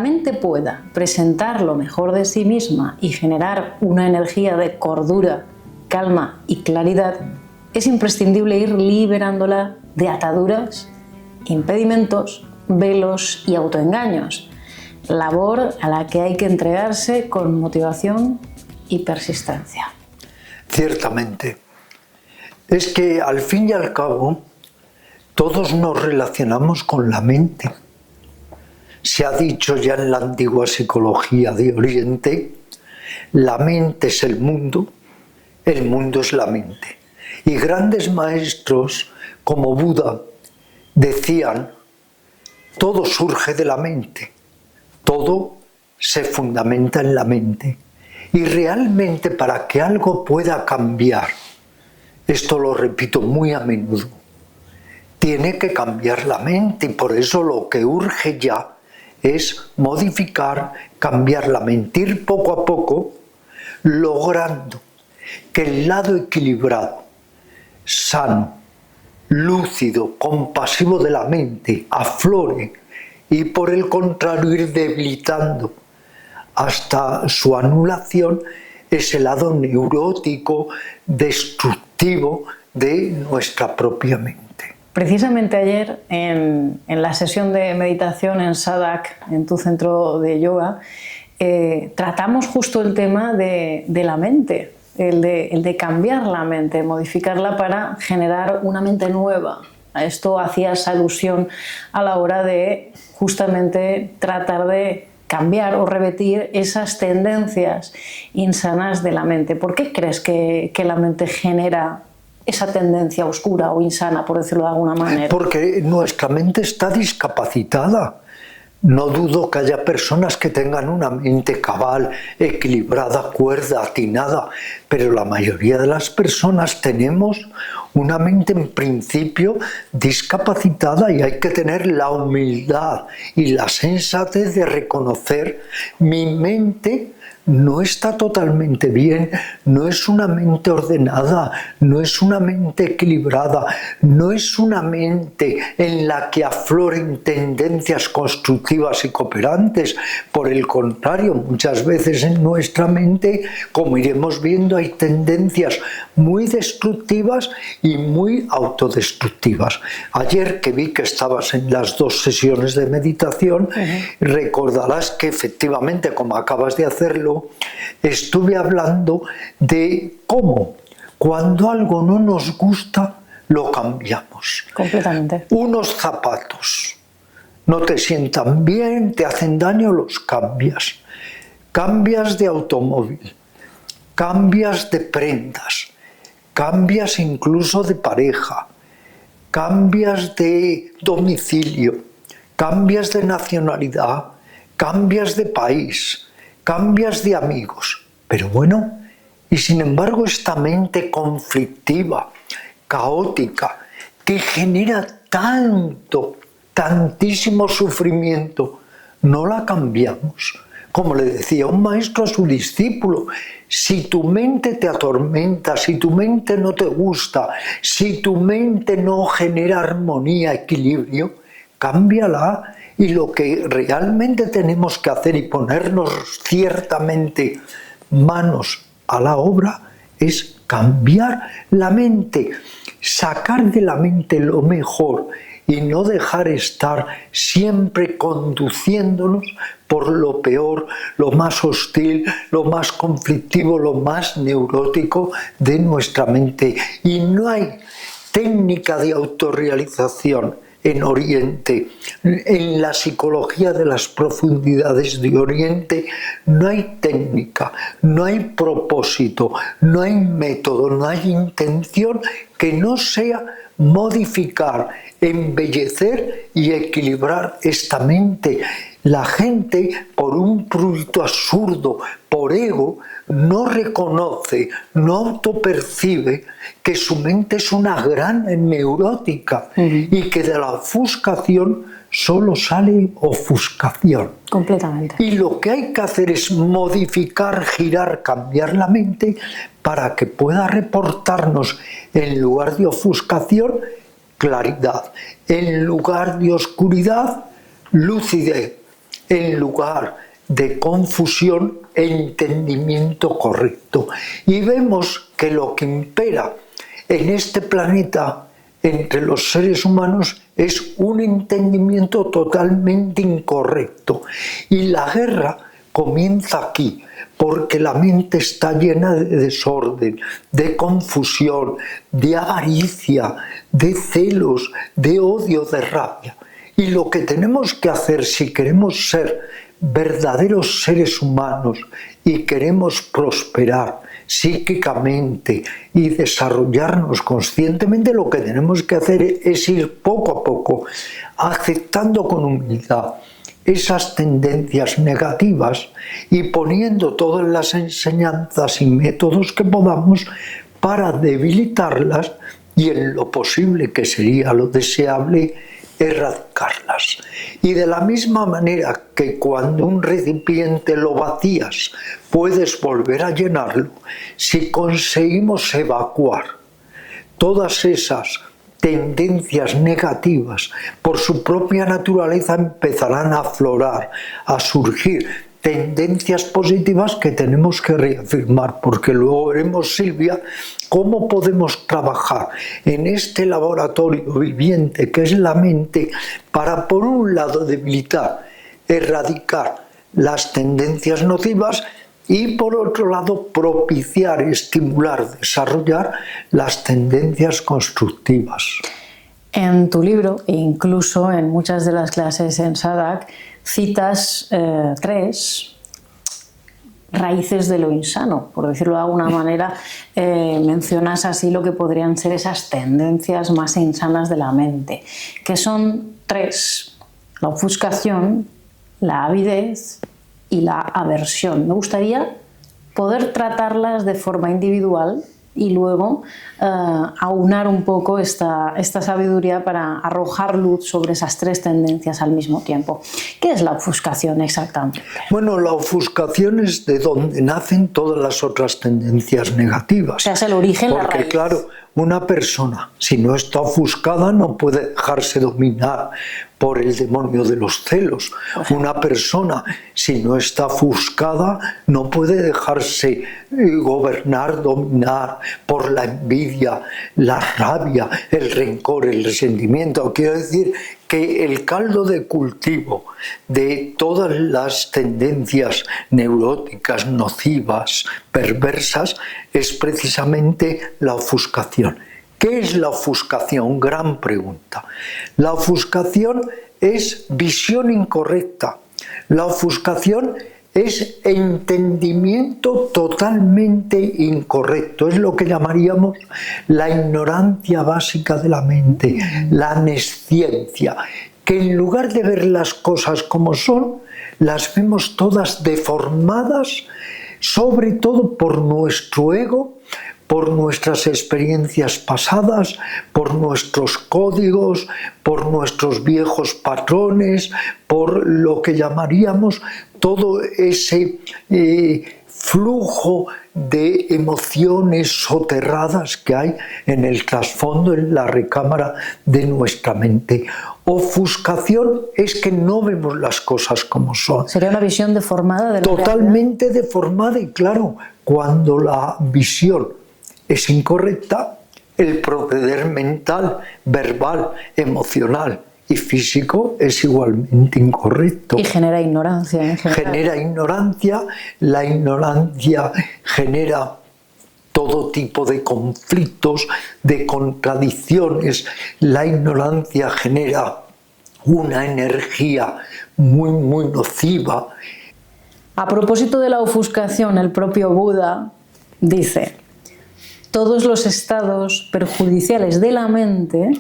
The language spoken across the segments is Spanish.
mente pueda presentar lo mejor de sí misma y generar una energía de cordura, calma y claridad, es imprescindible ir liberándola de ataduras, impedimentos, velos y autoengaños, labor a la que hay que entregarse con motivación y persistencia. Ciertamente. Es que al fin y al cabo todos nos relacionamos con la mente. Se ha dicho ya en la antigua psicología de Oriente, la mente es el mundo es la mente. Y grandes maestros como Buda decían, todo surge de la mente, todo se fundamenta en la mente. Y realmente para que algo pueda cambiar, esto lo repito muy a menudo, tiene que cambiar la mente, y por eso lo que urge ya es modificar, cambiar la mente, ir poco a poco logrando que el lado equilibrado, sano, lúcido, compasivo de la mente aflore y por el contrario ir debilitando hasta su anulación ese lado neurótico, destructivo de nuestra propia mente. Precisamente ayer en la sesión de meditación en Sadak, en tu centro de yoga, tratamos justo el tema de la mente, el de cambiar la mente, modificarla para generar una mente nueva. A esto hacías alusión a la hora de justamente tratar de cambiar o revertir esas tendencias insanas de la mente. ¿Por qué crees que la mente genera esa tendencia oscura o insana, por decirlo de alguna manera? Porque nuestra mente está discapacitada. No dudo que haya personas que tengan una mente cabal, equilibrada, cuerda, atinada, pero la mayoría de las personas tenemos una mente en principio discapacitada y hay que tener la humildad y la sensatez de reconocer mi mente no está totalmente bien, no es una mente ordenada, no es una mente equilibrada, no es una mente en la que afloren tendencias constructivas y cooperantes. Por el contrario, muchas veces en nuestra mente, como iremos viendo, hay tendencias muy destructivas y muy autodestructivas. Ayer que vi que estabas en las dos sesiones de meditación, recordarás que efectivamente, como acabas de hacerlo, estuve hablando de cómo cuando algo no nos gusta, lo cambiamos. Completamente. Unos zapatos no te sientan bien, te hacen daño, los cambias. Cambias de automóvil, cambias de prendas, cambias incluso de pareja, cambias de domicilio, cambias de nacionalidad, cambias de país, cambias de amigos. Pero bueno, y sin embargo esta mente conflictiva, caótica, que genera tantísimo sufrimiento, no la cambiamos. Como le decía un maestro a su discípulo, si tu mente te atormenta, si tu mente no te gusta, si tu mente no genera armonía, equilibrio, cámbiala. Y lo que realmente tenemos que hacer y ponernos ciertamente manos a la obra es cambiar la mente, sacar de la mente lo mejor y no dejar estar siempre conduciéndonos por lo peor, lo más hostil, lo más conflictivo, lo más neurótico de nuestra mente. Y no hay técnica de autorrealización en Oriente, en la psicología de las profundidades de Oriente, no hay técnica, no hay propósito, no hay método, no hay intención que no sea modificar, embellecer y equilibrar esta mente. La gente, por un prurito absurdo, por ego, no reconoce, no autopercibe que su mente es una gran neurótica y que de la ofuscación solo sale ofuscación. Completamente. Y lo que hay que hacer es modificar, girar, cambiar la mente para que pueda reportarnos, en lugar de ofuscación, claridad, en lugar de oscuridad, lucidez, en lugar de confusión, entendimiento correcto. Y vemos que lo que impera en este planeta entre los seres humanos es un entendimiento totalmente incorrecto. Y la guerra comienza aquí, porque la mente está llena de desorden, de confusión, de avaricia, de celos, de odio, de rabia. Y lo que tenemos que hacer si queremos ser verdaderos seres humanos y queremos prosperar psíquicamente y desarrollarnos conscientemente, lo que tenemos que hacer es ir poco a poco aceptando con humildad esas tendencias negativas y poniendo todas las enseñanzas y métodos que podamos para debilitarlas y, en lo posible, que sería lo deseable, erradicarlas. Y de la misma manera que cuando un recipiente lo vacías puedes volver a llenarlo, si conseguimos evacuar todas esas tendencias negativas, por su propia naturaleza empezarán a aflorar, a surgir tendencias positivas que tenemos que reafirmar, porque luego veremos, Silvia, cómo podemos trabajar en este laboratorio viviente que es la mente para, por un lado, debilitar, erradicar las tendencias nocivas y, por otro lado, propiciar, estimular, desarrollar las tendencias constructivas. En tu libro, e incluso en muchas de las clases en SADAC, citas 3 raíces de lo insano, por decirlo de alguna manera. Mencionas así lo que podrían ser esas tendencias más insanas de la mente, que son 3: la ofuscación, la avidez y la aversión. Me gustaría poder tratarlas de forma individual y luego aunar un poco esta sabiduría para arrojar luz sobre esas 3 tendencias al mismo tiempo. ¿Qué es la ofuscación exactamente? Bueno, la ofuscación es de donde nacen todas las otras tendencias negativas. O sea, es el origen, la raíz. Porque, claro, una persona, si no está ofuscada, no puede dejarse dominar por el demonio de los celos. Una persona, si no está ofuscada, no puede dejarse gobernar, dominar por la envidia, la rabia, el rencor, el resentimiento. Quiero decir que el caldo de cultivo de todas las tendencias neuróticas, nocivas, perversas, es precisamente la ofuscación. ¿Qué es la ofuscación? Gran pregunta. La ofuscación es visión incorrecta. La ofuscación es entendimiento totalmente incorrecto. Es lo que llamaríamos la ignorancia básica de la mente, la nesciencia, que en lugar de ver las cosas como son, las vemos todas deformadas, sobre todo por nuestro ego, por nuestras experiencias pasadas, por nuestros códigos, por nuestros viejos patrones, por lo que llamaríamos todo ese flujo de emociones soterradas que hay en el trasfondo, en la recámara de nuestra mente. Ofuscación es que no vemos las cosas como son. Sería una visión deformada de la totalmente realidad. Deformada, y claro, cuando la visión es incorrecta, el proceder mental, verbal, emocional y físico es igualmente incorrecto. Y genera ignorancia en general. Genera ignorancia, la ignorancia genera todo tipo de conflictos, de contradicciones. La ignorancia genera una energía muy, muy nociva. A propósito de la ofuscación, el propio Buda dice: todos los estados perjudiciales de la mente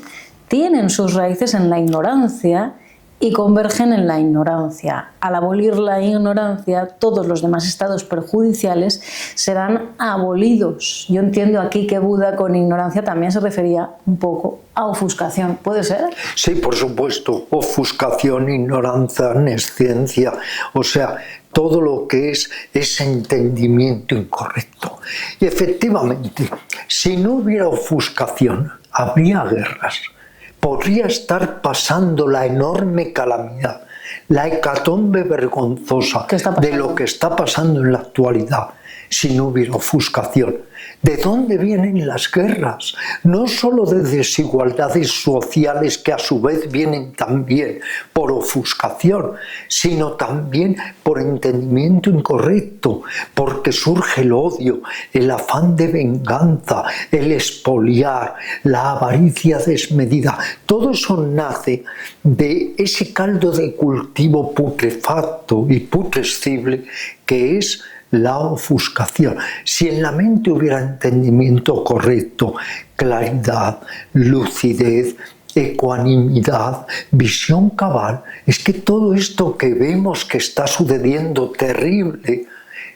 tienen sus raíces en la ignorancia y convergen en la ignorancia. Al abolir la ignorancia, todos los demás estados perjudiciales serán abolidos. Yo entiendo aquí que Buda con ignorancia también se refería un poco a ofuscación. ¿Puede ser? Sí, por supuesto. Ofuscación, ignorancia, nesciencia, o sea, todo lo que es ese entendimiento incorrecto. Y efectivamente, si no hubiera ofuscación, habría guerras. Podría estar pasando la enorme calamidad la hecatombe vergonzosa de lo que está pasando en la actualidad, si no hubiera ofuscación. ¿De dónde vienen las guerras? No solo de desigualdades sociales que a su vez vienen también por ofuscación, sino también por entendimiento incorrecto, porque surge el odio, el afán de venganza, el expoliar, la avaricia desmedida. Todo eso nace de ese caldo de cultivo putrefacto y putrescible que es la ofuscación. Si en la mente hubiera entendimiento correcto, claridad, lucidez, ecuanimidad, visión cabal, es que todo esto que vemos que está sucediendo terrible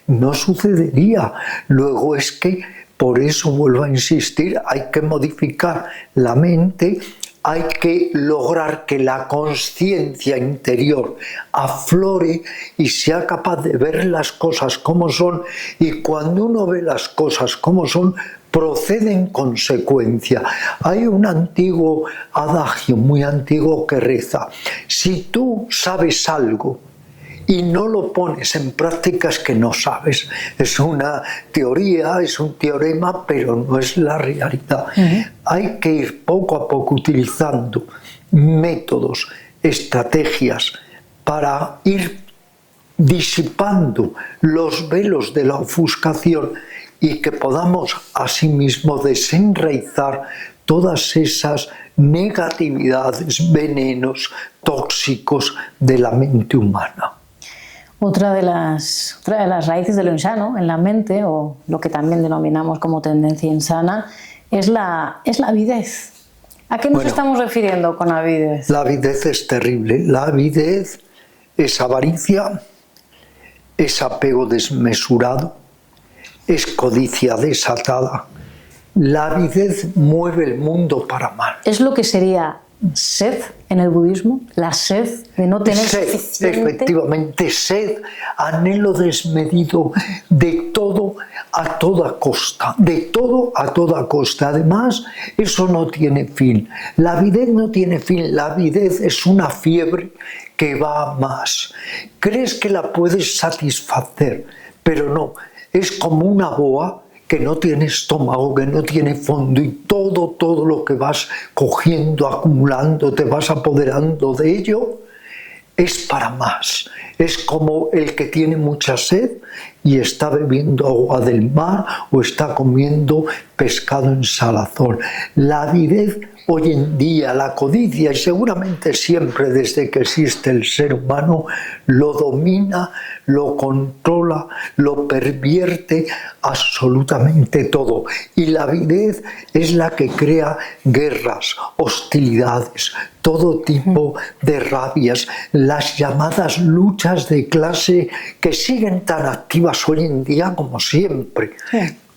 no sucedería. Luego es que, por eso vuelvo a insistir, hay que modificar la mente. Hay que lograr que la conciencia interior aflore y sea capaz de ver las cosas como son, y cuando uno ve las cosas como son, procede en consecuencia. Hay un antiguo adagio, muy antiguo, que reza: si tú sabes algo y no lo pones en práctica, es que no sabes. Es una teoría, es un teorema, pero no es la realidad. Hay que ir poco a poco utilizando métodos, estrategias para ir disipando los velos de la ofuscación y que podamos asimismo desenraizar todas esas negatividades, venenos tóxicos de la mente humana. Otra de las raíces de lo insano en la mente, o lo que también denominamos como tendencia insana, es la avidez. ¿A qué nos estamos refiriendo con avidez? La avidez es terrible. La avidez es avaricia, es apego desmesurado, es codicia desatada. La avidez mueve el mundo para mal. Es lo que sería sed en el budismo, la sed de no tener suficiente. Efectivamente, sed, anhelo desmedido de todo a toda costa, de todo a toda costa. Además, eso no tiene fin. La avidez no tiene fin, la avidez es una fiebre que va a más. Crees que la puedes satisfacer, pero no, es como una boa que no tiene estómago, que no tiene fondo, y todo lo que vas cogiendo, acumulando, te vas apoderando de ello, es para más. Es como el que tiene mucha sed y está bebiendo agua del mar o está comiendo pescado en salazón. La avidez hoy en día, la codicia, y seguramente siempre desde que existe el ser humano, lo domina, lo controla, lo pervierte absolutamente todo. Y la avidez es la que crea guerras, hostilidades, todo tipo de rabias, las llamadas luchas de clase que siguen tan activas hoy en día como siempre.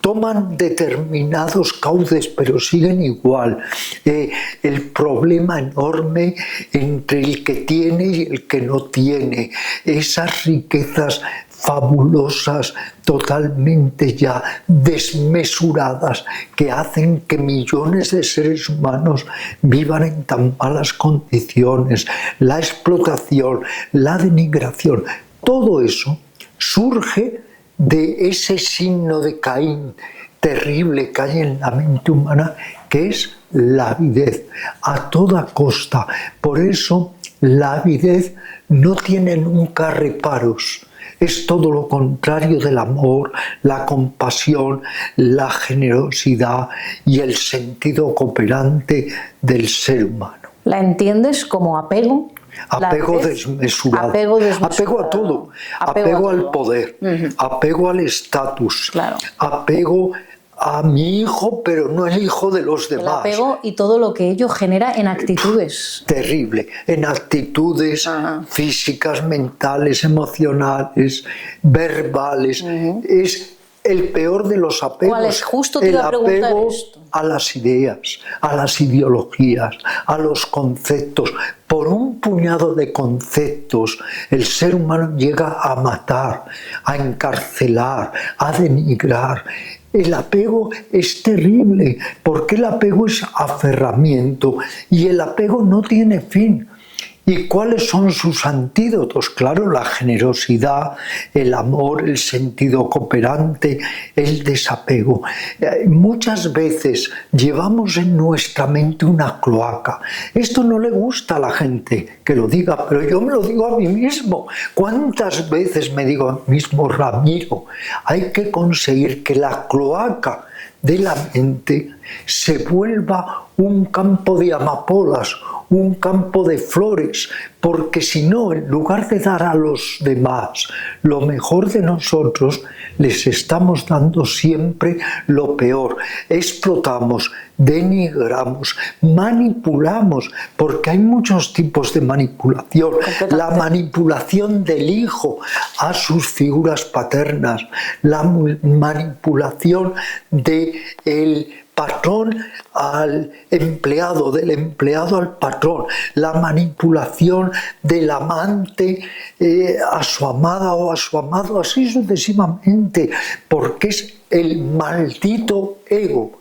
Toman determinados cauces, pero siguen igual. El problema enorme entre el que tiene y el que no tiene. Esas riquezas fabulosas, totalmente ya desmesuradas, que hacen que millones de seres humanos vivan en tan malas condiciones. La explotación, la denigración, todo eso surge de ese signo de Caín terrible que hay en la mente humana, que es la avidez, a toda costa. Por eso la avidez no tiene nunca reparos. Es todo lo contrario del amor, la compasión, la generosidad y el sentido cooperante del ser humano. ¿La entiendes como apego? Apego desmesurado, apego a todo, apego al poder, apego al estatus, apego a mi hijo, pero no el hijo de los demás. El apego y todo lo que ello genera en actitudes. Terrible, en actitudes físicas, mentales, emocionales, verbales. Es el peor de los apegos. ¿Cuál es? Justo te iba a preguntar apego esto. A las ideas, a las ideologías, a los conceptos. Por un puñado de conceptos, el ser humano llega a matar, a encarcelar, a denigrar. El apego es terrible, porque el apego es aferramiento y el apego no tiene fin. ¿Y cuáles son sus antídotos? Claro, la generosidad, el amor, el sentido cooperante, el desapego. Muchas veces llevamos en nuestra mente una cloaca. Esto no le gusta a la gente que lo diga, pero yo me lo digo a mí mismo. ¿Cuántas veces me digo a mí mismo, Ramiro, hay que conseguir que la cloaca de la mente se vuelva un campo de amapolas, un campo de flores, porque si no, en lugar de dar a los demás lo mejor de nosotros, les estamos dando siempre lo peor. Explotamos, denigramos, manipulamos, porque hay muchos tipos de manipulación. La manipulación del hijo a sus figuras paternas, la manipulación del patrón al empleado, del empleado al patrón, la manipulación del amante a su amada o a su amado, así sucesivamente, porque es el maldito ego.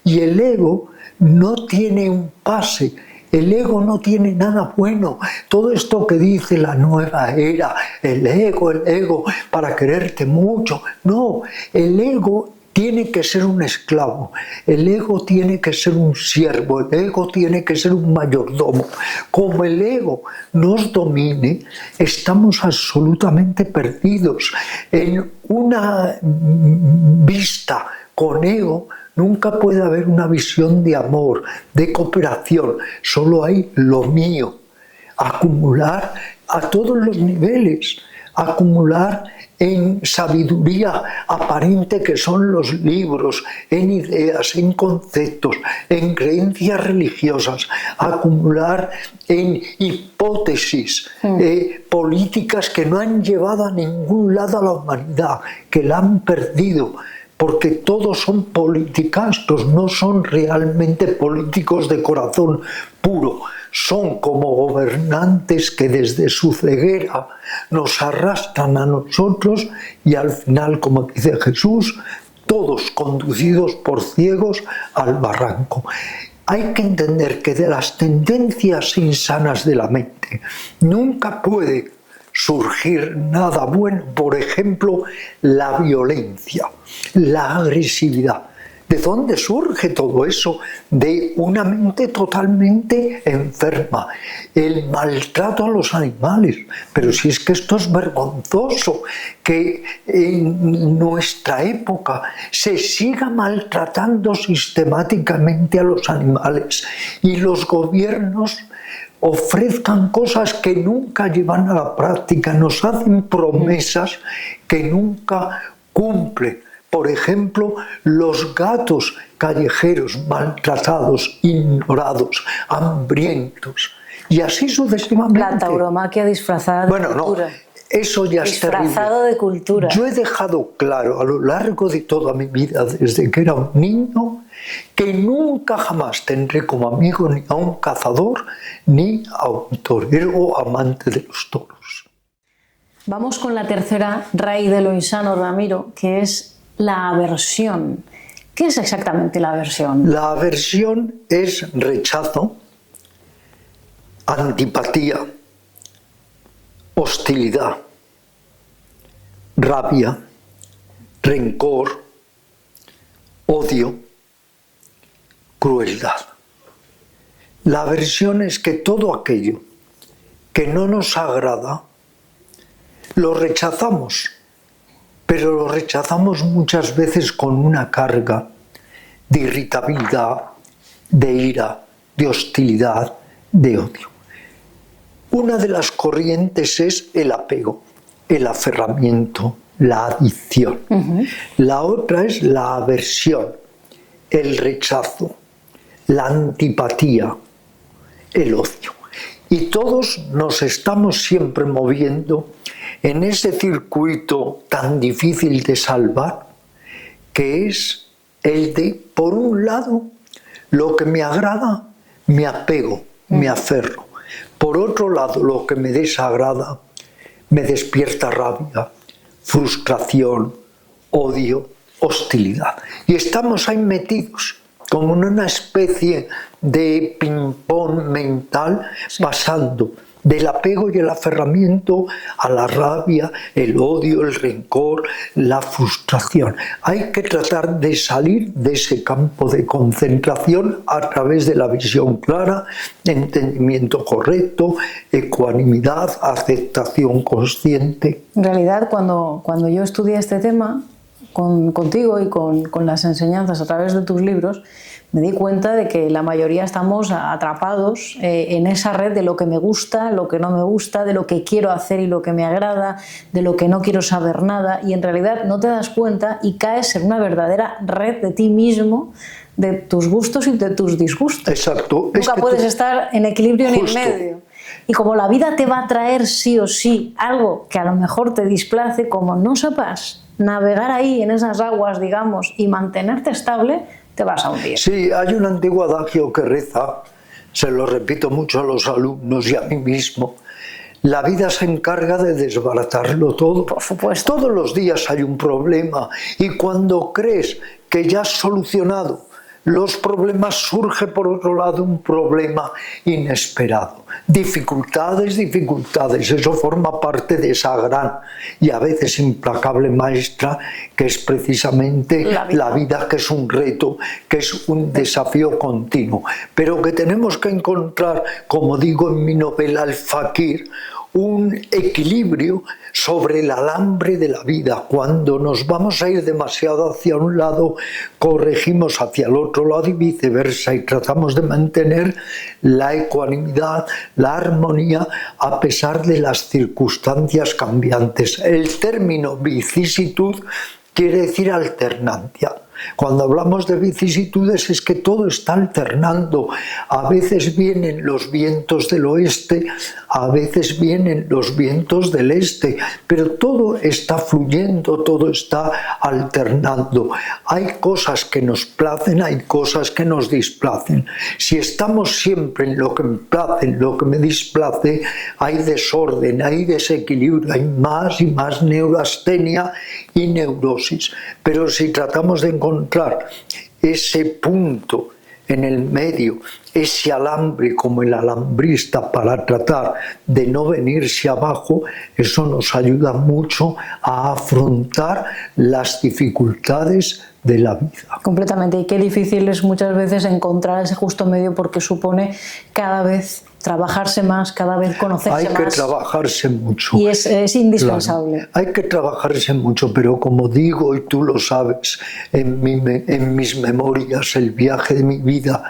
Y el ego no tiene un pase, el ego no tiene nada bueno. Todo esto que dice la nueva era, el ego, para quererte mucho. No, el ego tiene que ser un esclavo, el ego tiene que ser un siervo, el ego tiene que ser un mayordomo. Como el ego nos domine, estamos absolutamente perdidos. En una vista con ego nunca puede haber una visión de amor, de cooperación, solo hay lo mío. Acumular a todos los niveles, acumular en sabiduría aparente que son los libros, en ideas, en conceptos, en creencias religiosas, acumular en hipótesis políticas que no han llevado a ningún lado a la humanidad, que la han perdido, porque todos son politicastros, no son realmente políticos de corazón puro. Son como gobernantes que desde su ceguera nos arrastran a nosotros y al final, como dice Jesús, todos conducidos por ciegos al barranco. Hay que entender que de las tendencias insanas de la mente nunca puede surgir nada bueno. Por ejemplo, la violencia, la agresividad. ¿De dónde surge todo eso? De una mente totalmente enferma. El maltrato a los animales. Pero si es que esto es vergonzoso, que en nuestra época se siga maltratando sistemáticamente a los animales y los gobiernos ofrezcan cosas que nunca llevan a la práctica, nos hacen promesas que nunca cumplen. Por ejemplo, los gatos callejeros maltratados, ignorados, hambrientos, y así sucesivamente. La tauromaquia disfrazada de cultura. No, eso ya es terrible. Disfrazado de cultura. Yo he dejado claro a lo largo de toda mi vida, desde que era un niño, que nunca jamás tendré como amigo ni a un cazador, ni a un torero amante de los toros. Vamos con la tercera raíz de lo insano, Ramiro, que es la aversión. ¿Qué es exactamente la aversión? La aversión es rechazo, antipatía, hostilidad, rabia, rencor, odio, crueldad. La aversión es que todo aquello que no nos agrada lo rechazamos, pero lo rechazamos muchas veces con una carga de irritabilidad, de ira, de hostilidad, de odio. Una de las corrientes es el apego, el aferramiento, la adicción. La otra es la aversión, el rechazo, la antipatía, el odio. Y todos nos estamos siempre moviendo en ese circuito tan difícil de salvar, que es el de, por un lado, lo que me agrada, me apego, me aferro. Por otro lado, lo que me desagrada, me despierta rabia, frustración, odio, hostilidad. Y estamos ahí metidos, como en una especie de ping-pong mental, pasando del apego y el aferramiento a la rabia, el odio, el rencor, la frustración. Hay que tratar de salir de ese campo de concentración a través de la visión clara, entendimiento correcto, ecuanimidad, aceptación consciente. En realidad, cuando yo estudié este tema contigo y con las enseñanzas a través de tus libros, me di cuenta de que la mayoría estamos atrapados en esa red de lo que me gusta, lo que no me gusta, de lo que quiero hacer y lo que me agrada, de lo que no quiero saber nada, y en realidad no te das cuenta y caes en una verdadera red de ti mismo, de tus gustos y de tus disgustos. Exacto. Nunca puedes estar en equilibrio ni en medio. Y como la vida te va a traer sí o sí algo que a lo mejor te displace, como no sepas navegar ahí en esas aguas, digamos, y mantenerte estable, te vas a hundir. Sí, hay un antiguo adagio que reza, se lo repito mucho a los alumnos y a mí mismo: la vida se encarga de desbaratarlo todo. Por supuesto. Todos los días hay un problema, y cuando crees que ya has solucionado los problemas, surge por otro lado un problema inesperado. Dificultades, dificultades, eso forma parte de esa gran y a veces implacable maestra que es precisamente la vida, que es un reto, que es un desafío continuo, pero que tenemos que encontrar, como digo en mi novela El Fakir, un equilibrio sobre el alambre de la vida. Cuando nos vamos a ir demasiado hacia un lado, corregimos hacia el otro lado y viceversa, y tratamos de mantener la ecuanimidad, la armonía, a pesar de las circunstancias cambiantes. El término vicisitud quiere decir alternancia. Cuando hablamos de vicisitudes es que todo está alternando. A veces vienen los vientos del oeste, a veces vienen los vientos del este, pero todo está fluyendo, todo está alternando. Hay cosas que nos placen, hay cosas que nos displacen. Si estamos siempre en lo que me place, en lo que me displace, hay desorden, hay desequilibrio, hay más y más neurastenia y neurosis. Pero si tratamos de encontrar ese punto en el medio, ese alambre como el alambrista, para tratar de no venirse abajo, eso nos ayuda mucho a afrontar las dificultades de la vida. Completamente, y qué difícil es muchas veces encontrar ese justo medio, porque supone cada vez trabajarse más, cada vez conocerse más. Hay que trabajarse mucho. Y es indispensable. Claro, hay que trabajarse mucho, pero como digo, y tú lo sabes, en mis memorias, el viaje de mi vida,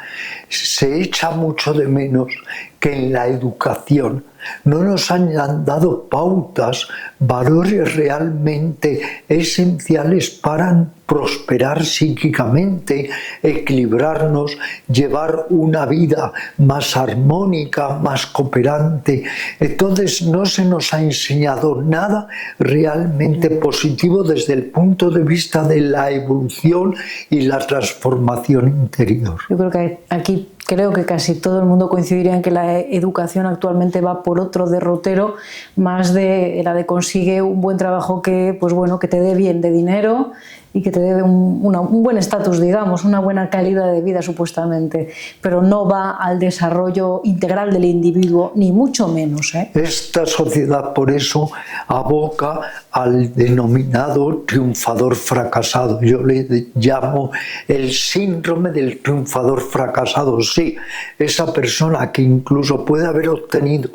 se echa mucho de menos que en la educación no nos hayan dado pautas, valores realmente esenciales para prosperar psíquicamente, equilibrarnos, llevar una vida más armónica, más cooperante. Entonces no se nos ha enseñado nada realmente positivo desde el punto de vista de la evolución y la transformación interior. Yo creo que aquí que casi todo el mundo coincidiría en que la educación actualmente va por otro derrotero, más de la de consigue un buen trabajo que, pues bueno, que te dé bien de dinero y que te dé un buen estatus, digamos, una buena calidad de vida supuestamente, pero no va al desarrollo integral del individuo, ni mucho menos, ¿eh? Esta sociedad por eso aboca al denominado triunfador fracasado. Yo le llamo el síndrome del triunfador fracasado. Sí, esa persona que incluso puede haber obtenido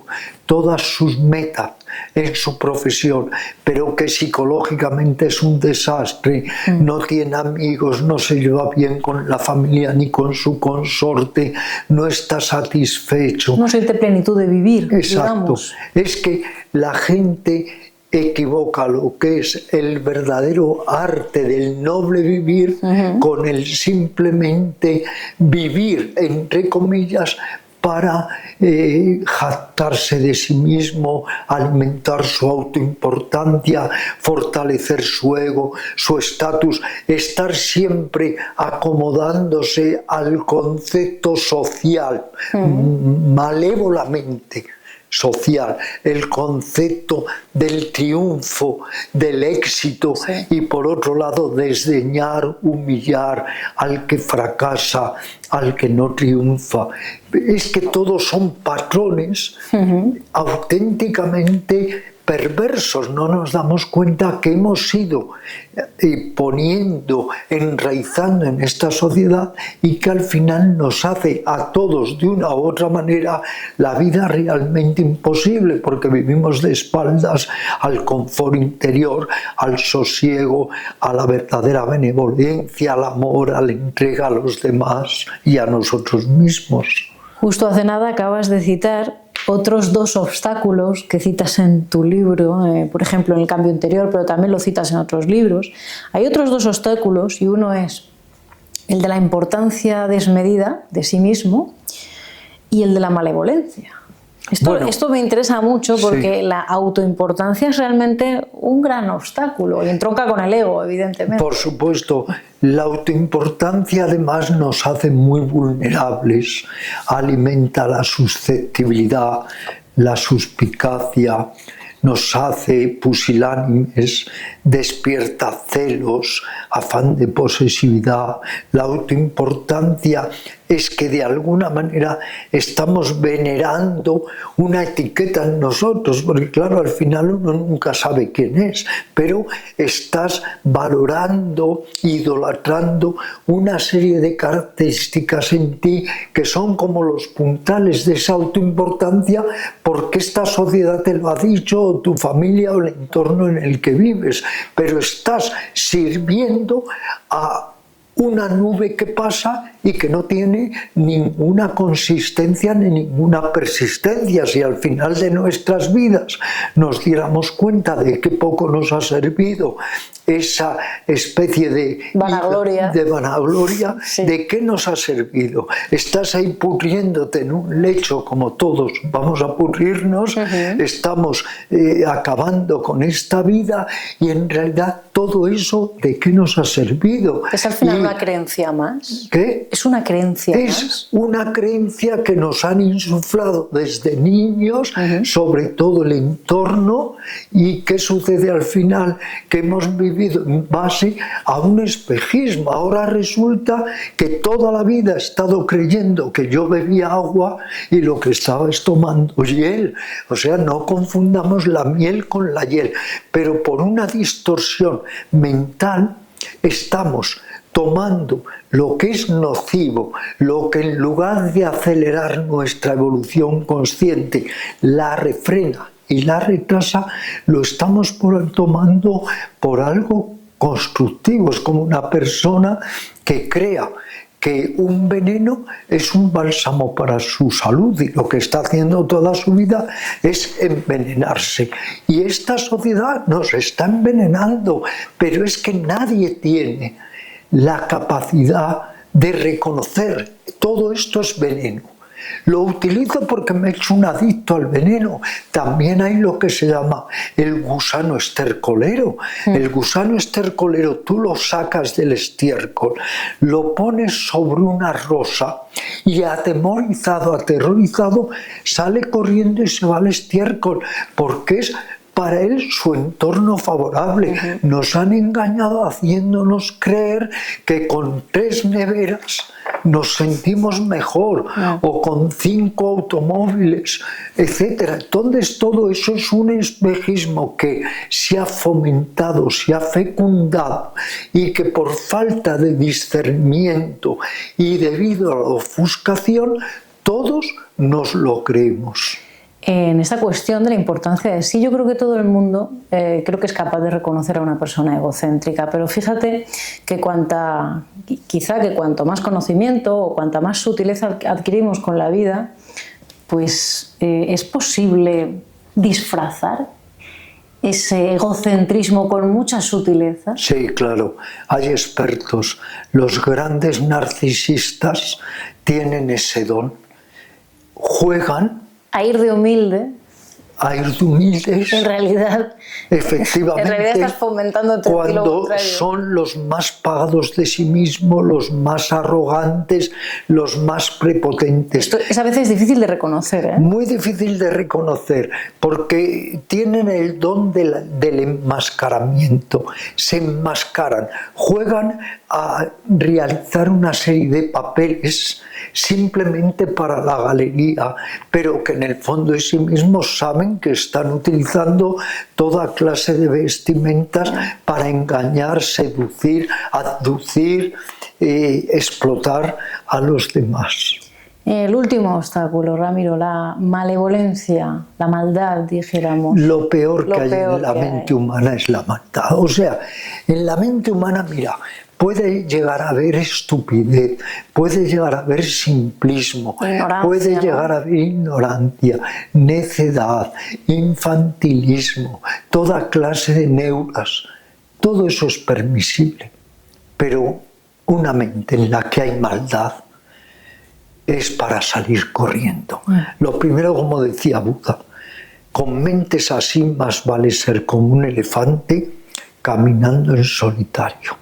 todas sus metas en su profesión, pero que psicológicamente es un desastre, no tiene amigos, no se lleva bien con la familia ni con su consorte, no está satisfecho. No siente plenitud de vivir, exacto, digamos. Es que la gente equivoca lo que es el verdadero arte del noble vivir con el simplemente vivir, entre comillas, para jactarse de sí mismo, alimentar su autoimportancia, fortalecer su ego, su estatus, estar siempre acomodándose al concepto social, malévolamente. social, el concepto del triunfo, del éxito, y por otro lado desdeñar, humillar al que fracasa, al que no triunfa. Es que todos son patrones auténticamente perversos. No nos damos cuenta que hemos ido poniendo, enraizando en esta sociedad, y que al final nos hace a todos de una u otra manera la vida realmente imposible, porque vivimos de espaldas al confort interior, al sosiego, a la verdadera benevolencia, al amor, a la entrega a los demás y a nosotros mismos. Justo hace nada acabas de citar otros dos obstáculos que citas en tu libro, por ejemplo en El cambio interior, pero también lo citas en otros libros. Hay otros dos obstáculos, y uno es el de la importancia desmedida de sí mismo y el de la malevolencia. Esto me interesa mucho porque la autoimportancia es realmente un gran obstáculo y entronca con el ego, evidentemente. Por supuesto, la autoimportancia además nos hace muy vulnerables, alimenta la susceptibilidad, la suspicacia, nos hace pusilánimes, despierta celos, afán de posesividad. La autoimportancia es que de alguna manera estamos venerando una etiqueta en nosotros, porque claro, al final uno nunca sabe quién es, pero estás valorando, idolatrando una serie de características en ti que son como los puntales de esa autoimportancia, porque esta sociedad te lo ha dicho, o tu familia o el entorno en el que vives, pero estás sirviendo a una nube que pasa y que no tiene ninguna consistencia ni ninguna persistencia. Si al final de nuestras vidas nos diéramos cuenta de qué poco nos ha servido esa especie de vanagloria, ¿de qué nos ha servido? Estás ahí pudriéndote en un lecho como todos vamos a pudrirnos, estamos acabando con esta vida, y en realidad todo eso, ¿de qué nos ha servido? ¿Es al final una creencia más? ¿Qué? ¿Es una creencia más? Es una creencia que nos han insuflado desde niños, sobre todo el entorno. ¿Y qué sucede al final? Que hemos vivido en base a un espejismo. Ahora resulta que toda la vida he estado creyendo que yo bebía agua y lo que estaba es tomando hiel. O sea, no confundamos la miel con la hiel, pero por una distorsión mental estamos tomando lo que es nocivo, lo que en lugar de acelerar nuestra evolución consciente la refrena y la retrasa, lo estamos tomando por algo constructivo. Es como una persona que crea que un veneno es un bálsamo para su salud, y lo que está haciendo toda su vida es envenenarse. Y esta sociedad nos está envenenando, pero es que nadie tiene la capacidad de reconocer todo esto es veneno. Lo utilizo porque me he hecho un adicto al veneno. También hay lo que se llama el gusano estercolero. El gusano estercolero tú lo sacas del estiércol, lo pones sobre una rosa y atemorizado, aterrorizado, sale corriendo y se va al estiércol, porque es para él su entorno favorable. Nos han engañado haciéndonos creer que con 3 neveras nos sentimos mejor, o con 5 automóviles, etc. Entonces todo eso es un espejismo que se ha fomentado, se ha fecundado, y que por falta de discernimiento y debido a la ofuscación todos nos lo creemos. En esta cuestión de la importancia de sí, yo creo que todo el mundo creo que es capaz de reconocer a una persona egocéntrica, pero fíjate que quizá que cuanto más conocimiento o cuanta más sutileza adquirimos con la vida, pues es posible disfrazar ese egocentrismo con mucha sutileza. Sí, claro, hay expertos. Los grandes narcisistas tienen ese don. Juegan a ir de humilde a ir de humildes. En realidad Efectivamente, estás fomentando tu estilo cuando contrario. son los más pagados de sí mismos, los más arrogantes, los más prepotentes. Esto es a veces difícil de reconocer, ¿eh? Muy difícil de reconocer, porque tienen el don del enmascaramiento. Se enmascaran, juegan a realizar una serie de papeles simplemente para la galería, pero que en el fondo de sí mismos saben que están utilizando toda clase de vestimentas para engañar, seducir, aducir, explotar a los demás. El último obstáculo, Ramiro, la malevolencia, la maldad, dijéramos. Lo peor que hay en la mente humana es la maldad. O sea, en la mente humana, mira, puede llegar a haber estupidez, puede llegar a haber simplismo, puede llegar a haber ignorancia, necedad, infantilismo, toda clase de neuras. Todo eso es permisible. Pero una mente en la que hay maldad es para salir corriendo. Lo primero, como decía Buda, con mentes así más vale ser como un elefante caminando en solitario.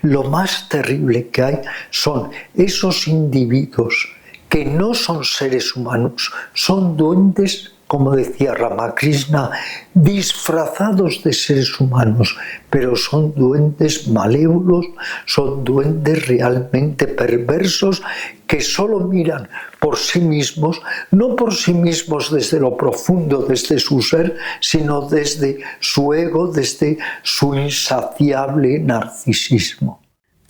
Lo más terrible que hay son esos individuos que no son seres humanos, son duendes, como decía Ramakrishna, disfrazados de seres humanos, pero son duendes malévolos, son duendes realmente perversos que solo miran por sí mismos, no por sí mismos desde lo profundo, desde su ser, sino desde su ego, desde su insaciable narcisismo.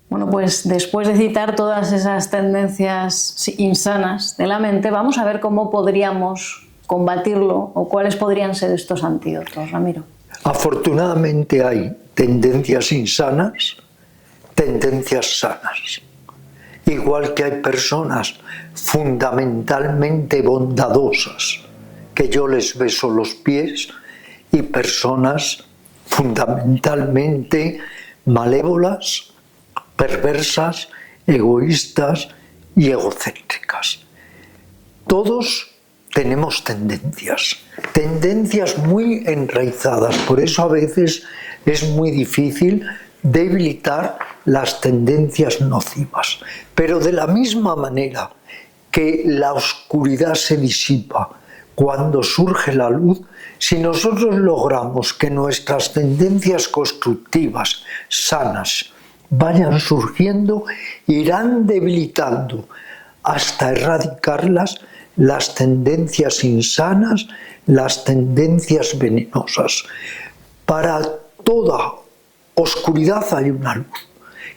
Bueno, pues después de citar todas esas tendencias insanas de la mente, vamos a ver cómo podríamos combatirlo o cuáles podrían ser estos antídotos, Ramiro. Afortunadamente hay tendencias insanas, tendencias sanas. Igual que hay personas fundamentalmente bondadosas, que yo les beso los pies, y personas fundamentalmente malévolas, perversas, egoístas y egocéntricas. Todos tenemos tendencias muy enraizadas, por eso a veces es muy difícil debilitar las tendencias nocivas. Pero de la misma manera que la oscuridad se disipa cuando surge la luz, si nosotros logramos que nuestras tendencias constructivas, sanas, vayan surgiendo, irán debilitando hasta erradicarlas las tendencias insanas, las tendencias venenosas. Para toda oscuridad hay una luz.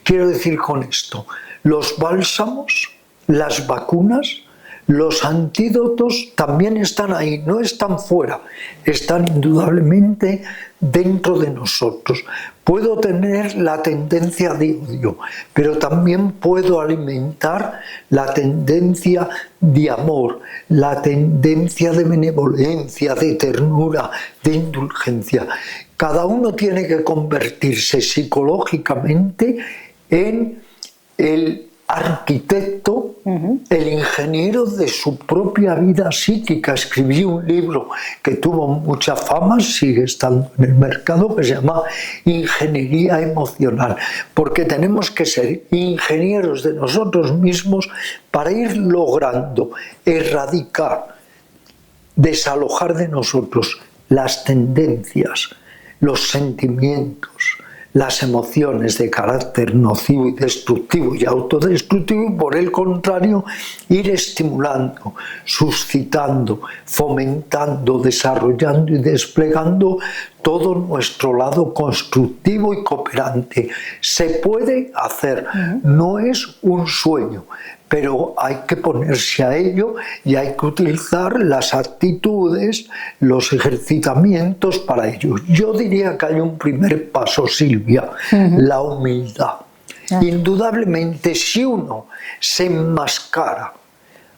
Quiero decir con esto, los bálsamos, las vacunas, los antídotos también están ahí, no están fuera, están indudablemente dentro de nosotros. Puedo tener la tendencia de odio, pero también puedo alimentar la tendencia de amor, la tendencia de benevolencia, de ternura, de indulgencia. Cada uno tiene que convertirse psicológicamente en el arquitecto, el ingeniero de su propia vida psíquica. Escribí un libro que tuvo mucha fama, sigue estando en el mercado, que se llama Ingeniería Emocional, porque tenemos que ser ingenieros de nosotros mismos para ir logrando erradicar, desalojar de nosotros las tendencias, los sentimientos, las emociones de carácter nocivo y destructivo y autodestructivo, y por el contrario, ir estimulando, suscitando, fomentando, desarrollando y desplegando todo nuestro lado constructivo y cooperante. Se puede hacer, no es un sueño, pero hay que ponerse a ello y hay que utilizar las actitudes, los ejercitamientos para ello. Yo diría que hay un primer paso, Silvia, la humildad. Indudablemente, si uno se enmascara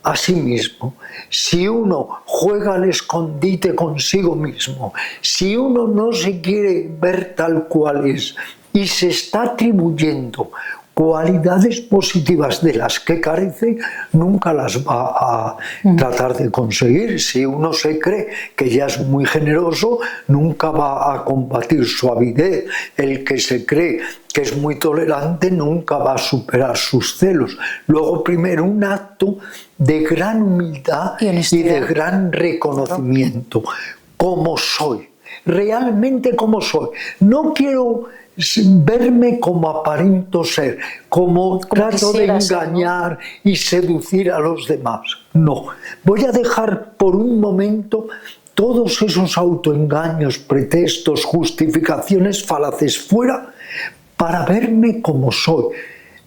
a sí mismo, si uno juega al escondite consigo mismo, si uno no se quiere ver tal cual es y se está atribuyendo cualidades positivas de las que carece nunca las va a tratar de conseguir. Si uno se cree que ya es muy generoso, nunca va a combatir su avidez. El que se cree que es muy tolerante nunca va a superar sus celos. Luego, primero, un acto de gran humildad y de gran reconocimiento. Como soy, realmente como soy. No quiero verme como aparento ser, como trato de engañar y seducir a los demás. No, voy a dejar por un momento todos esos autoengaños, pretextos, justificaciones falaces fuera para verme como soy.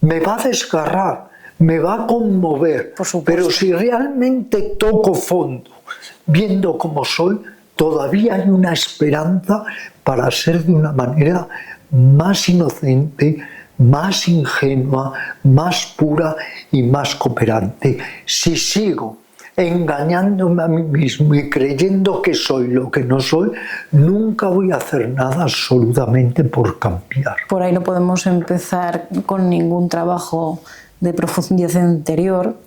Me va a desgarrar, me va a conmover, pero si realmente toco fondo, viendo cómo soy, todavía hay una esperanza para ser de una manera más inocente, más ingenua, más pura y más cooperante. Si sigo engañándome a mí mismo y creyendo que soy lo que no soy, nunca voy a hacer nada absolutamente por cambiar. Por ahí no podemos empezar con ningún trabajo de profundización interior,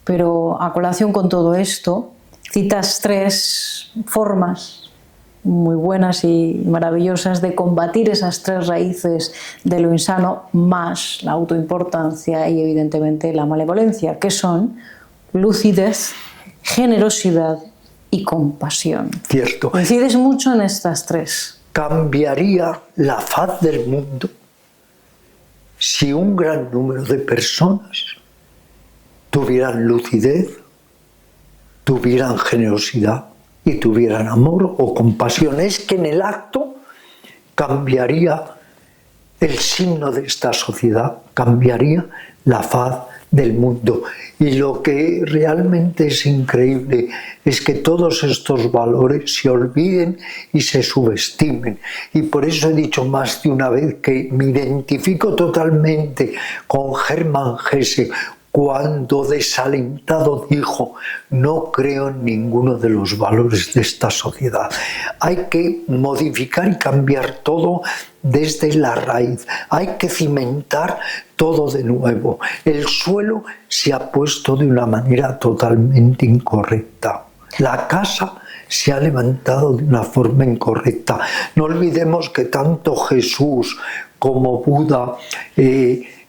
pero a colación con todo esto, citas 3 formas muy buenas y maravillosas de combatir esas 3 raíces de lo insano, más la autoimportancia y evidentemente la malevolencia, que son lucidez, generosidad y compasión. Cierto. Coincides mucho en estas 3. Cambiaría la faz del mundo si un gran número de personas tuvieran lucidez, tuvieran generosidad y tuvieran amor o compasión. Es que en el acto cambiaría el signo de esta sociedad, cambiaría la faz del mundo. Y lo que realmente es increíble es que todos estos valores se olviden y se subestimen. Y por eso he dicho más de una vez que me identifico totalmente con Hermann Hesse, cuando desalentado dijo: no creo en ninguno de los valores de esta sociedad. Hay que modificar y cambiar todo desde la raíz. Hay que cimentar todo de nuevo. El suelo se ha puesto de una manera totalmente incorrecta. La casa se ha levantado de una forma incorrecta. No olvidemos que tanto Jesús como Buda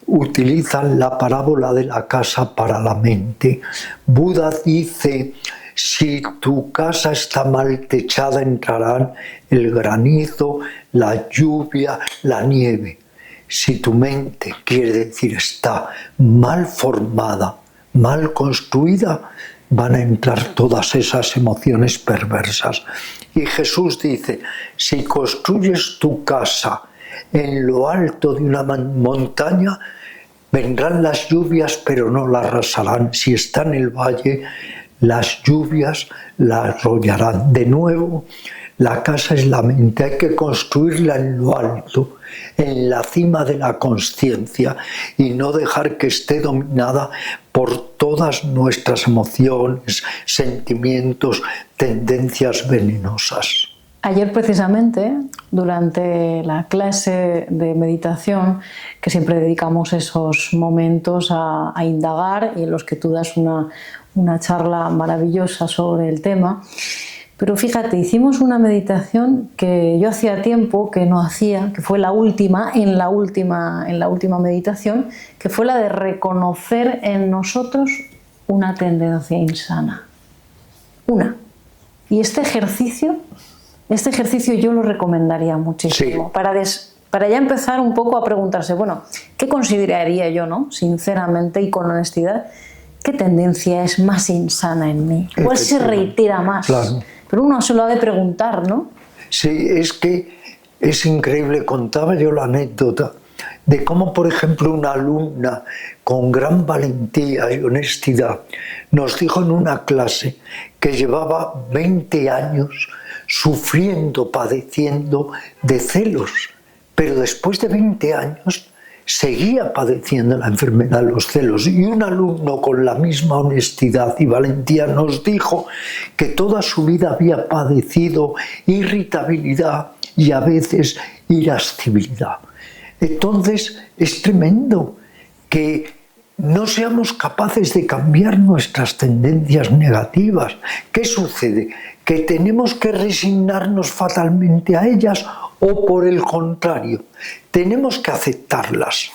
utilizan la parábola de la casa para la mente. Buda dice: si tu casa está mal techada, entrarán el granizo, la lluvia, la nieve. Si tu mente, quiere decir, está mal formada, mal construida, van a entrar todas esas emociones perversas. Y Jesús dice: si construyes tu casa en lo alto de una montaña, vendrán las lluvias, pero no la arrasarán. Si está en el valle, las lluvias la arrollarán. De nuevo, la casa es la mente. Hay que construirla en lo alto, en la cima de la consciencia, y no dejar que esté dominada por todas nuestras emociones, sentimientos, tendencias venenosas. Ayer precisamente, durante la clase de meditación, que siempre dedicamos esos momentos a indagar y en los que tú das una charla maravillosa sobre el tema, pero fíjate, hicimos una meditación que yo hacía tiempo que no hacía, que fue la última, en la última meditación, que fue la de reconocer en nosotros una tendencia insana. Una. Y este ejercicio yo lo recomendaría muchísimo, sí. Para ya empezar un poco a preguntarse, bueno, ¿qué consideraría yo, no? Sinceramente y con honestidad, qué tendencia es más insana en mí? ¿Cuál se reitera más? Claro. Pero uno se lo ha de preguntar, ¿no? Sí, es que es increíble. Contaba yo la anécdota de cómo, por ejemplo, una alumna con gran valentía y honestidad nos dijo en una clase que llevaba 20 años sufriendo, padeciendo de celos, pero después de 20 años seguía padeciendo la enfermedad de los celos. Y un alumno con la misma honestidad y valentía nos dijo que toda su vida había padecido irritabilidad y a veces irascibilidad. Entonces es tremendo que no seamos capaces de cambiar nuestras tendencias negativas. ¿Qué sucede? ¿Que tenemos que resignarnos fatalmente a ellas o por el contrario? Tenemos que aceptarlas,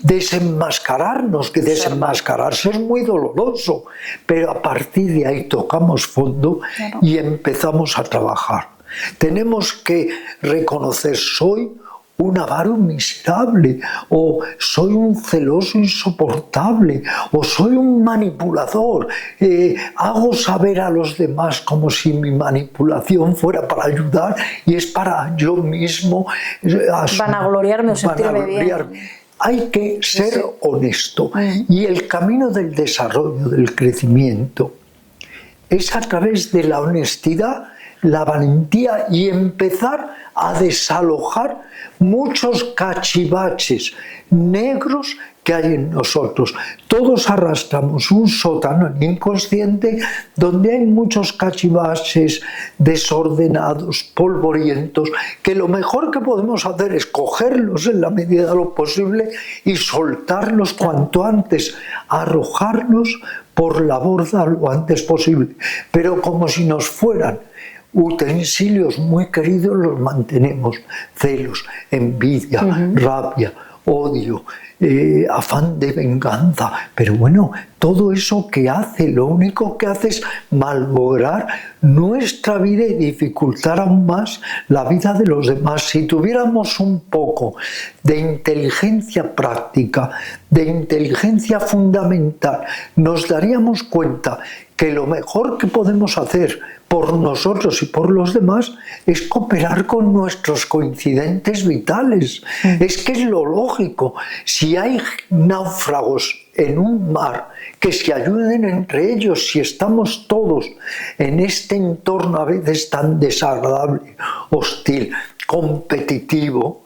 desenmascararnos, que desenmascararse es muy doloroso, pero a partir de ahí tocamos fondo y empezamos a trabajar. Tenemos que reconocer, soy un avaro miserable, o soy un celoso insoportable, o soy un manipulador, hago saber a los demás como si mi manipulación fuera para ayudar y es para yo mismo vanagloriarme o sentirme bien. Hay que ser honesto, y el camino del desarrollo, del crecimiento, es a través de la honestidad, la valentía y empezar a desalojar muchos cachivaches negros que hay en nosotros. Todos arrastramos un sótano inconsciente donde hay muchos cachivaches desordenados, polvorientos, que lo mejor que podemos hacer es cogerlos en la medida de lo posible y soltarlos cuanto antes, arrojarlos por la borda lo antes posible. Pero como si nos fueran utensilios muy queridos, los mantenemos: celos, envidia, rabia, odio, afán de venganza. Pero bueno, todo eso que hace, lo único que hace es malograr nuestra vida y dificultar aún más la vida de los demás. Si tuviéramos un poco de inteligencia práctica, de inteligencia fundamental, nos daríamos cuenta que lo mejor que podemos hacer por nosotros y por los demás es cooperar con nuestros coincidentes vitales. Es que es lo lógico. Si hay náufragos en un mar, que se ayuden entre ellos. Si estamos todos en este entorno a veces tan desagradable, hostil, competitivo,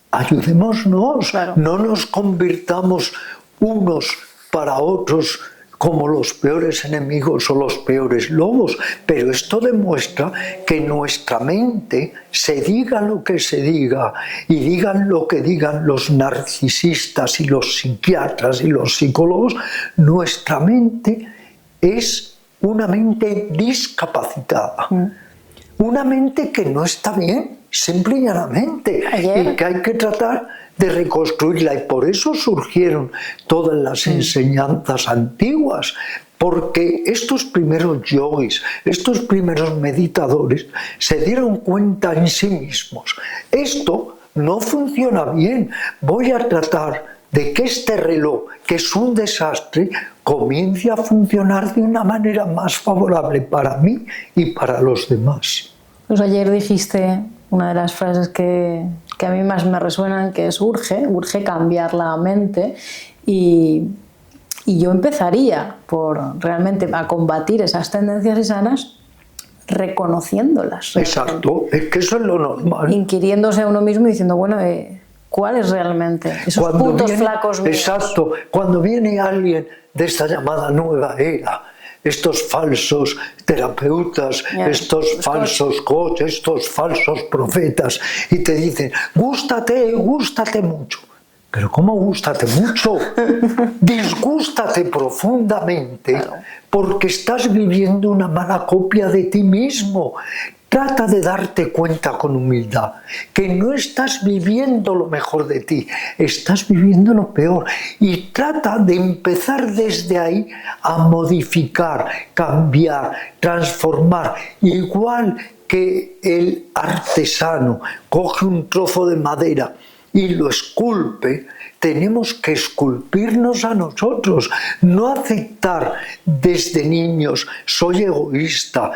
ayudémonos, no nos convirtamos unos para otros como los peores enemigos o los peores lobos, pero esto demuestra que nuestra mente, se diga lo que se diga y digan lo que digan los narcisistas y los psiquiatras y los psicólogos, nuestra mente es una mente discapacitada, una mente que no está bien, simple y llanamente, y que hay que tratar de reconstruirla, y por eso surgieron todas las enseñanzas antiguas, porque estos primeros yogis, estos primeros meditadores se dieron cuenta en sí mismos: esto no funciona bien, voy a tratar de que este reloj, que es un desastre, comience a funcionar de una manera más favorable para mí y para los demás. Pues ayer dijiste una de las frases que a mí más me resuenan, que es urge cambiar la mente, y yo empezaría por realmente a combatir esas tendencias insanas reconociéndolas. Exacto, es que eso es lo normal. Inquiriéndose a uno mismo y diciendo, bueno, ¿cuál es realmente esos puntos flacos míos? Exacto, cuando viene alguien de esta llamada nueva era, estos falsos terapeutas, estos falsos coaches, estos falsos profetas, y te dicen: gústate mucho. Pero ¿cómo gústate mucho? Disgústate profundamente, porque estás viviendo una mala copia de ti mismo. Trata de darte cuenta con humildad que no estás viviendo lo mejor de ti, estás viviendo lo peor, y trata de empezar desde ahí a modificar, cambiar, transformar. Igual que el artesano coge un trozo de madera y lo esculpe, tenemos que esculpirnos a nosotros, no aceptar desde niños: soy egoísta,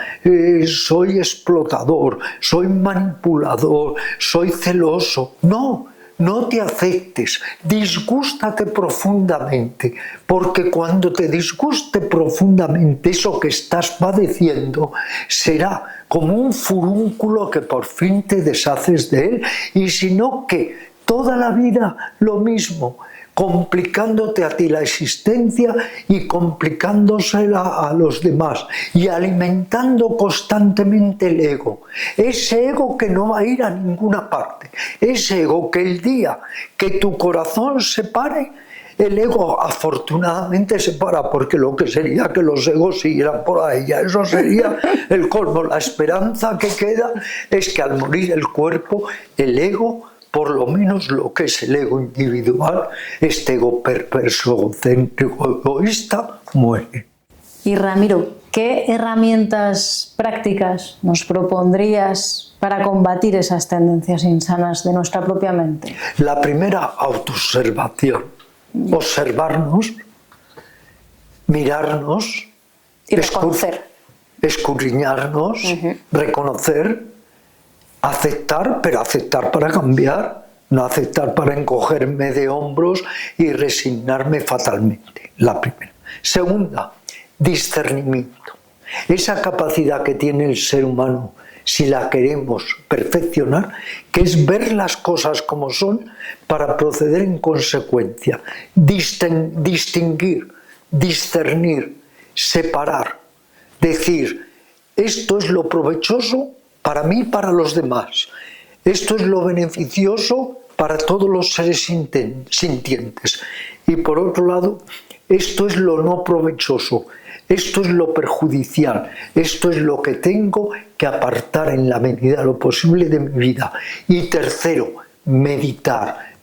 soy explotador, soy manipulador, soy celoso. No te aceptes, disgústate profundamente, porque cuando te disguste profundamente, eso que estás padeciendo será como un furúnculo que por fin te deshaces de él, y si no, que toda la vida lo mismo, complicándote a ti la existencia y complicándosela a los demás, y alimentando constantemente el ego. Ese ego que no va a ir a ninguna parte. Ese ego que el día que tu corazón se pare, El ego afortunadamente se para, porque lo que sería que los egos siguieran por ahí, ya eso sería el colmo. La esperanza que queda es que al morir el cuerpo, el ego, por lo menos lo que es el ego individual, este ego perverso, egocéntrico, egoísta, muere. Y Ramiro, ¿qué herramientas prácticas nos propondrías para combatir esas tendencias insanas de nuestra propia mente? La primera, autoobservación. Observarnos, mirarnos, Y reconocer. escudriñarnos, reconocer, aceptar, pero aceptar para cambiar, no aceptar para encogerme de hombros y resignarme fatalmente. La primera. Segunda, discernimiento. Esa capacidad que tiene el ser humano, si la queremos perfeccionar, que es ver las cosas como son para proceder en consecuencia, distinguir, discernir, separar, decir, esto es lo provechoso para mí y para los demás, esto es lo beneficioso para todos los seres sintientes, y por otro lado, esto es lo no provechoso, esto es lo perjudicial, esto es lo que tengo que apartar en la medida de lo posible de mi vida. Y tercero, meditar,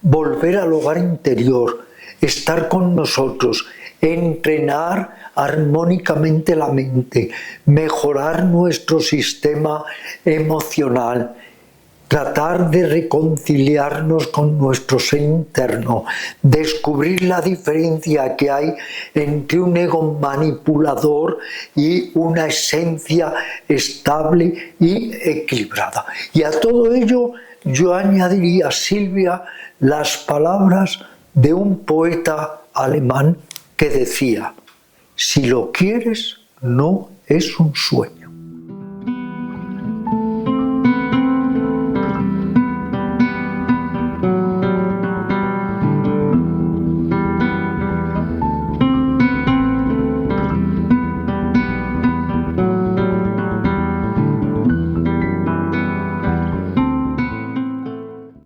volver al hogar interior, estar con nosotros, entrenar armónicamente la mente, mejorar nuestro sistema emocional, tratar de reconciliarnos con nuestro ser interno, descubrir la diferencia que hay entre un ego manipulador y una esencia estable y equilibrada. Y a todo ello yo añadiría, Silvia, las palabras de un poeta alemán que decía: si lo quieres, no es un sueño.